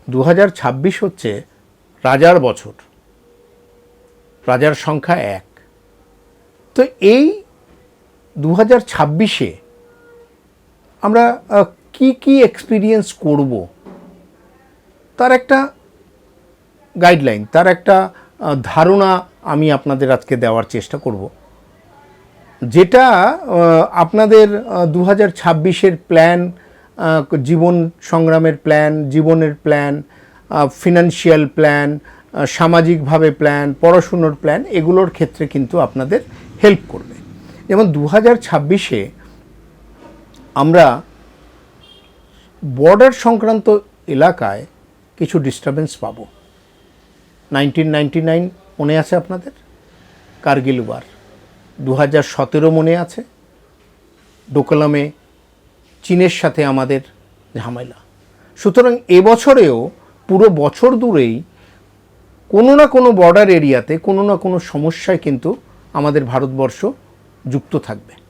2026 হচ্ছে রাজার বছর, রাজার সংখ্যা 1। তো এই 2026-এ আমরা কি কি এক্সপিরিয়েন্স করব তার একটা গাইডলাইন, তার একটা ধারণা আমি আপনাদের আজকে দেওয়ার চেষ্টা করব, যেটা আপনাদের 2026-এর প্ল্যান, জীবন সংগ্রামের প্ল্যান, জীবনের প্ল্যান, ফিনান্সিয়াল প্ল্যান, সামাজিকভাবে প্ল্যান, পড়াশুনোর প্ল্যান, এগুলোর ক্ষেত্রে কিন্তু আপনাদের হেল্প করবে। যেমন 2026-এ আমরা বর্ডার সংক্রান্ত এলাকায় কিছু ডিস্টারবেন্স পাব। 1999 মনে আছে আপনাদের, কার্গিল ওয়ার। 2017 মনে আছে, ডোকলামে চীনের সাথে আমাদের ঝামেলা। সুতরাং এবছরেও পুরো বছর ধরেই কোনো না কোনো বর্ডার এরিয়াতে কোনো না কোনো সমস্যায় কিন্তু আমাদের ভারতবর্ষ যুক্ত থাকবে।